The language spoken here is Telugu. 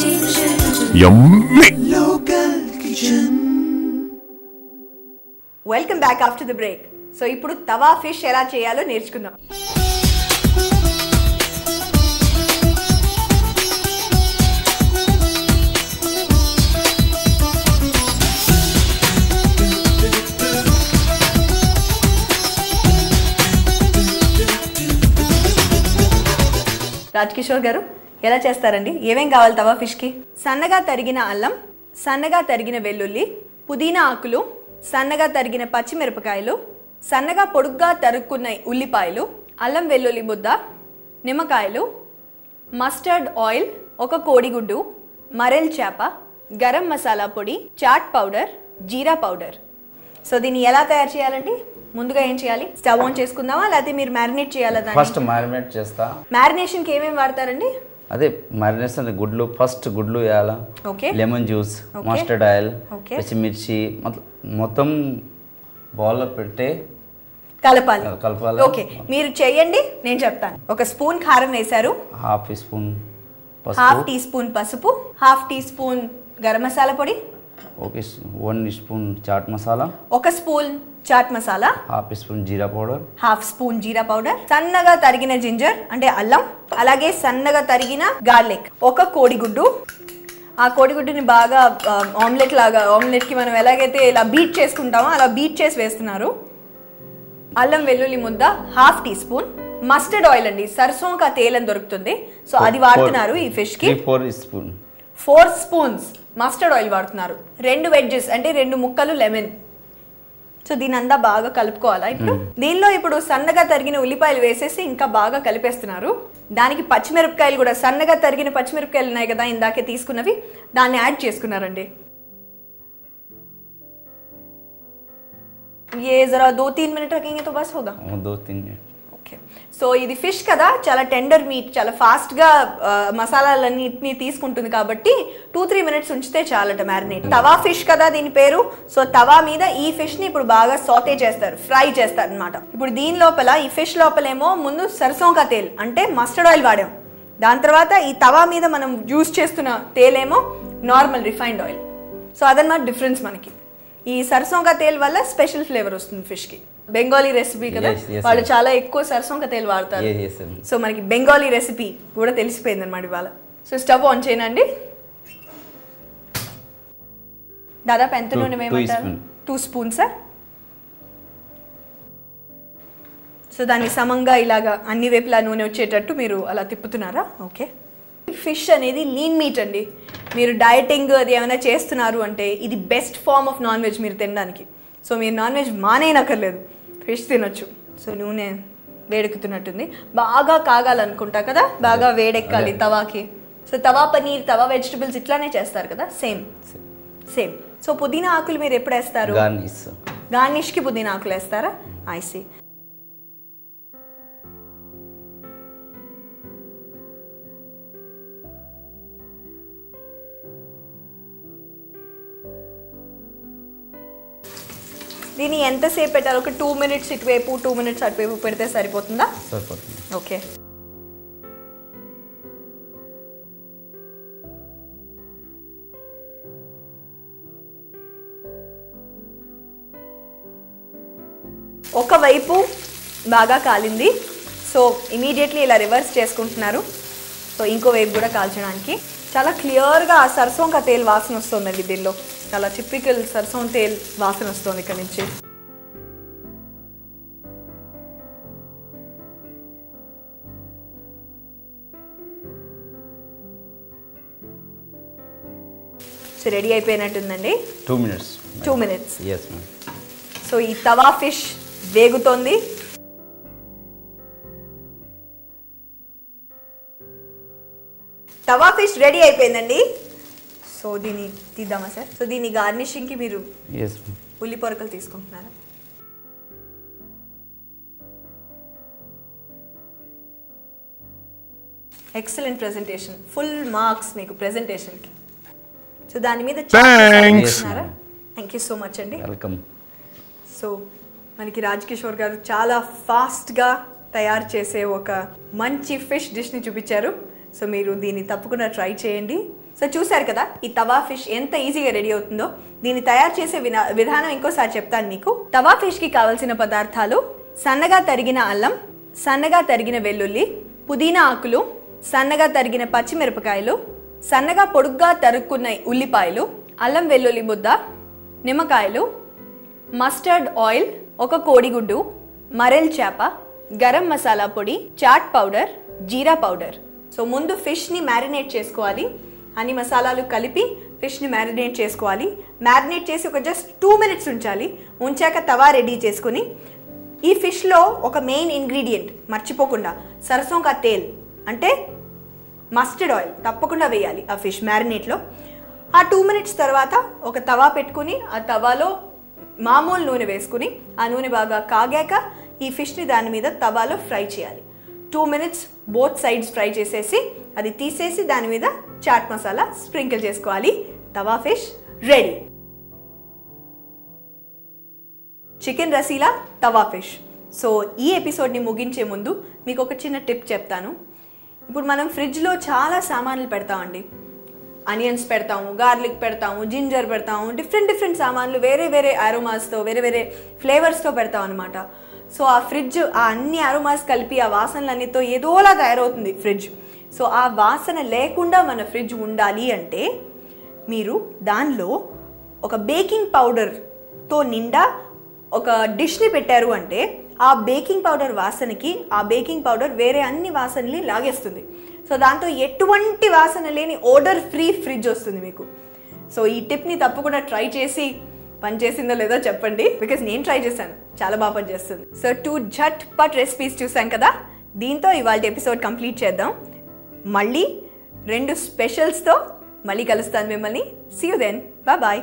Yummy. Welcome back after the break. So ఇప్పుడు తవా ఫిష్ ఎలా చేయాలో నేర్చుకుందాం. రాజ్ కిషోర్ గారు ఎలా చేస్తారండి? ఏమేం కావాలి తవా ఫిష్కి? సన్నగా తరిగిన అల్లం, సన్నగా తరిగిన వెల్లుల్లి, పుదీనా ఆకులు, సన్నగా తరిగిన పచ్చిమిరపకాయలు, సన్నగా పొడుగ్గా తరుక్కున్న ఉల్లిపాయలు, అల్లం వెల్లుల్లి ముద్ద, నిమ్మకాయలు, మస్టర్డ్ ఆయిల్, ఒక కోడిగుడ్డు, మరెల్ చేప, గరం మసాలా పొడి, చాట్ పౌడర్, జీరా పౌడర్. సో దీన్ని ఎలా తయారు చేయాలండి? ముందుగా ఏం చేయాలి? స్టవ్ ఆన్ చేసుకుందామా లేకపోతే మీరు మ్యారినేట్ చేయాలా? ఫస్ట్ మ్యారినేట్ చేస్తా. మ్యారినేషన్కి ఏమేమి వాడతారండి? అదే మ్యారినేషన్ గుడ్లు, ఫస్ట్ గుడ్లు వేయాలా, లెమన్ జ్యూస్, మస్టర్డ్ ఆయిల్, పచ్చిమిర్చి మొత్తం బౌల్లో పెట్టి కలపాలి. ఓకే, మీరు చేయండి, నేను చెప్తాను. ఒక స్పూన్ కారం వేశారు, హాఫ్ టీ స్పూన్ పసుపు, half tea spoon garam masala పొడి, 1 స్పూన్ చాట్ మసాలా, ఒక spoon chaat masala, half spoon jeera powder, సన్నగా తరిగిన జింజర్ అంటే అల్లం, అలాగే సన్నగా తరిగిన గార్లిక్, ఒక కోడిగుడ్డు. ఆ కోడిగుడ్డుని బాగా ఆమ్లెట్ కి మనం ఎలాగైతే ఇలా బీట్ చేసుకుంటామో అలా బీట్ చేసి వేస్తున్నారు. అల్లం వెల్లుల్లి ముద్ద, half tea spoon, mustard oil అండి, సర్సోం కా తేల్ అని దొరుకుతుంది, సో అది వాడుతున్నారు ఈ ఫిష్ కి. 4 స్పూన్స్ మస్టర్డ్ ఆయిల్ వాడుతున్నారు. 2 వెడ్జెస్ అంటే 2 ముక్కలు లెమన్. సో దీని అంతా బాగా కలుపుకోవాలా. ఇప్పుడు దీనిలో ఇప్పుడు సన్నగా తరిగిన ఉల్లిపాయలు వేసేసి ఇంకా బాగా కలిపేస్తున్నారు. దానికి పచ్చిమిరపకాయలు కూడా, సన్నగా తరిగిన పచ్చిమిరపకాయలు ఉన్నాయి కదా ఇందాకే తీసుకున్నవి, దాన్ని యాడ్ చేసుకున్నారండి. ये जरा 2-3 मिनट रखेंगे तो बस होगा. 2-3 मिनट. ఓకే, సో ఇది ఫిష్ కదా, చాలా టెండర్ మీట్, చాలా ఫాస్ట్ గా మసాలాలన్నిటిని తీసుకుంటుంది కాబట్టి 2-3 మినిట్స్ ఉంచితే చాలట మ్యారినేట్. తవా ఫిష్ కదా దీని పేరు. సో తవా మీద ఈ ఫిష్ ని ఇప్పుడు బాగా సాటే చేస్తారు, ఫ్రై చేస్తారు అనమాట. ఇప్పుడు దీని లోపల, ఈ ఫిష్ లోపలేమో ముందు సర్సోం కా తేల్ అంటే మస్టర్డ్ ఆయిల్ వాడాం. దాని తర్వాత ఈ తవా మీద మనం యూజ్ చేస్తున్న తేలేమో నార్మల్ రిఫైన్డ్ ఆయిల్. సో అదనమాట డిఫరెన్స్ మనకి. ఈ సర్సోం కా తేల్ వల్ల స్పెషల్ ఫ్లేవర్ వస్తుంది ఫిష్ కి. బెంగాలీ రెసిపీ కదా, వాళ్ళు చాలా ఎక్కువ సర్సోం కా తేల్ వాడతారు. సో మనకి బెంగాలీ రెసిపీ కూడా తెలిసిపోయింది అనమాట ఇవాళ. సో స్టవ్ ఆన్ చేయనండి. దాదాపు ఎంత నూనె వేయమంటారు? 2 స్పూన్స్. సో దాన్ని సమంగా ఇలాగా అన్ని వైపులా నూనె వచ్చేటట్టు మీరు అలా తిప్పుతున్నారా? ఓకే. ఫిష్ అనేది లీన్ మీట్ అండి. మీరు డయటింగ్ అది ఏమైనా చేస్తున్నారు అంటే ఇది best form of non veg మీరు తినడానికి. సో మీరు నాన్ వెజ్ మానేయనక్కర్లేదు, ఫిష్ తినొచ్చు. సో నూనె వేడెక్కుతున్నట్టుంది, బాగా కాగాలనుకుంటా కదా, బాగా వేడెక్కాలి తవాకి. సో తవా పనీర్, తవా వెజిటబుల్స్ ఇట్లానే చేస్తారు కదా, సేమ్. సో పుదీనా ఆకులు మీరు ఎప్పుడు వేస్తారు? గార్నిష్కి పుదీనా ఆకులు వేస్తారా? I see. దీన్ని ఎంతసేపు పెట్టాలి? ఒక 2 మినిట్స్ ఇటువైపు, 2 మినిట్స్ అటువైపు పెడితే సరిపోతుందా? సరిపోతుంది. ఓకే. ఒకవైపు బాగా కాలింది, సో ఇమీడియట్లీ ఇలా రివర్స్ చేసుకుంటున్నారు. సో ఇంకో వైపు కూడా కాల్చడానికి చాలా క్లియర్గా ఆ సర్సోం కా తేల్ వాసన వస్తుందండి. దీనిలో చాలా టిపికల్ సర్సోం తేల్ వాసన వస్తుంది ఇక్కడ నుంచి. సో రెడీ అయిపోయినట్టుందండి. 2 minutes. 2 minutes. yes ma'am. So ఈ తవా ఫిష్ వేగుతోంది. తవా ఫిష్ రెడీ అయిపోయిందండి. సో దీన్ని తీద్దామా సార్? సో దీన్ని గార్నిషింగ్కి మీరు ఉల్లి పొరకలు తీసుకుంటున్నారా? ఎక్సలెంట్ ప్రెజెంటేషన్, ఫుల్ మార్క్స్ మీకు ప్రెజెంటేషన్కి. సో దాని మీద చేస్తున్నారా? థ్యాంక్ యూ సో మచ్ అండి. వెల్కమ్. సో మనకి రాజ్ కిషోర్ గారు చాలా ఫాస్ట్గా తయారు చేసే ఒక మంచి ఫిష్ డిష్ని చూపించారు. సో మీరు దీన్ని తప్పకుండా ట్రై చేయండి. సో చూసారు కదా ఈ తవా ఫిష్ ఎంత ఈజీగా రెడీ అవుతుందో. దీన్ని తయారు చేసే విధానం ఇంకోసారి చెప్తాను మీకు. తవా ఫిష్కి కావాల్సిన పదార్థాలు: సన్నగా తరిగిన అల్లం, సన్నగా తరిగిన వెల్లుల్లి, పుదీనా ఆకులు, సన్నగా తరిగిన పచ్చిమిరపకాయలు, సన్నగా పొడుగ్గా తరుక్కున్న ఉల్లిపాయలు, అల్లం వెల్లుల్లి ముద్ద, నిమ్మకాయలు, మస్టర్డ్ ఆయిల్, ఒక కోడిగుడ్డు, మరెల్ చేప, గరం మసాలా పొడి, చాట్ పౌడర్, జీరా పౌడర్. సో ముందు ఫిష్ని మ్యారినేట్ చేసుకోవాలి. అన్ని మసాలాలు కలిపి ఫిష్ని మ్యారినేట్ చేసుకోవాలి. మ్యారినేట్ చేసి ఒక జస్ట్ 2 minutes ఉంచాలి. ఉంచాక తవా రెడీ చేసుకుని ఈ ఫిష్లో ఒక మెయిన్ ఇంగ్రీడియంట్ మర్చిపోకుండా సరసోం కా తేల్ అంటే మస్టర్డ్ ఆయిల్ తప్పకుండా వేయాలి ఆ ఫిష్ మ్యారినేట్లో. ఆ 2 minutes తర్వాత ఒక తవా పెట్టుకుని ఆ తవాలో మామూలు నూనె వేసుకుని ఆ నూనె బాగా కాగాక ఈ ఫిష్ని దాని మీద తవాలో ఫ్రై చేయాలి. 2 minutes బోత్ సైడ్స్ ఫ్రై చేసేసి అది తీసేసి దాని మీద చాట్ మసాలా స్ప్రింకిల్ చేసుకోవాలి. తవా ఫిష్ రెడీ. చికెన్ రసీలా తవా ఫిష్. సో ఈ ఎపిసోడ్ని ముగించే ముందు మీకు ఒక చిన్న టిప్ చెప్తాను. ఇప్పుడు మనం ఫ్రిడ్జ్లో చాలా సామాన్లు పెడతామండి. ఆనియన్స్ పెడతాము, గార్లిక్ పెడతాము, జింజర్ పెడతాము, డిఫరెంట్ సామాన్లు వేరే వేరే అరోమాస్తో వేరే వేరే ఫ్లేవర్స్తో పెడతాం అనమాట. సో ఆ ఫ్రిడ్జ్ ఆ అన్ని అరోమాస్ కలిపి ఆ వాసనలన్నితో ఏదోలా తయారవుతుంది ఫ్రిడ్జ్. సో ఆ వాసన లేకుండా మన ఫ్రిడ్జ్ ఉండాలి అంటే మీరు దానిలో ఒక బేకింగ్ పౌడర్తో నిండా ఒక డిష్ని పెట్టారు అంటే ఆ బేకింగ్ పౌడర్ వాసనకి ఆ బేకింగ్ పౌడర్ వేరే అన్ని వాసనల్ని లాగేస్తుంది. సో దాంతో ఎటువంటి వాసన లేని ఓడర్ ఫ్రీ ఫ్రిడ్జ్ వస్తుంది మీకు. సో ఈ టిప్ని తప్పకుండా ట్రై చేసి పనిచేసిందో లేదో చెప్పండి. బికాజ్ నేను ట్రై చేశాను, చాలా బాగా పనిచేస్తుంది. సో 2 ఝట్ పట్ రెసిపీస్ చూసాం కదా. దీంతో ఇవాళ ఎపిసోడ్ కంప్లీట్ చేద్దాం. మళ్ళీ 2 స్పెషల్స్తో మళ్ళీ కలుస్తాను మిమ్మల్ని. See you then. బాయ్.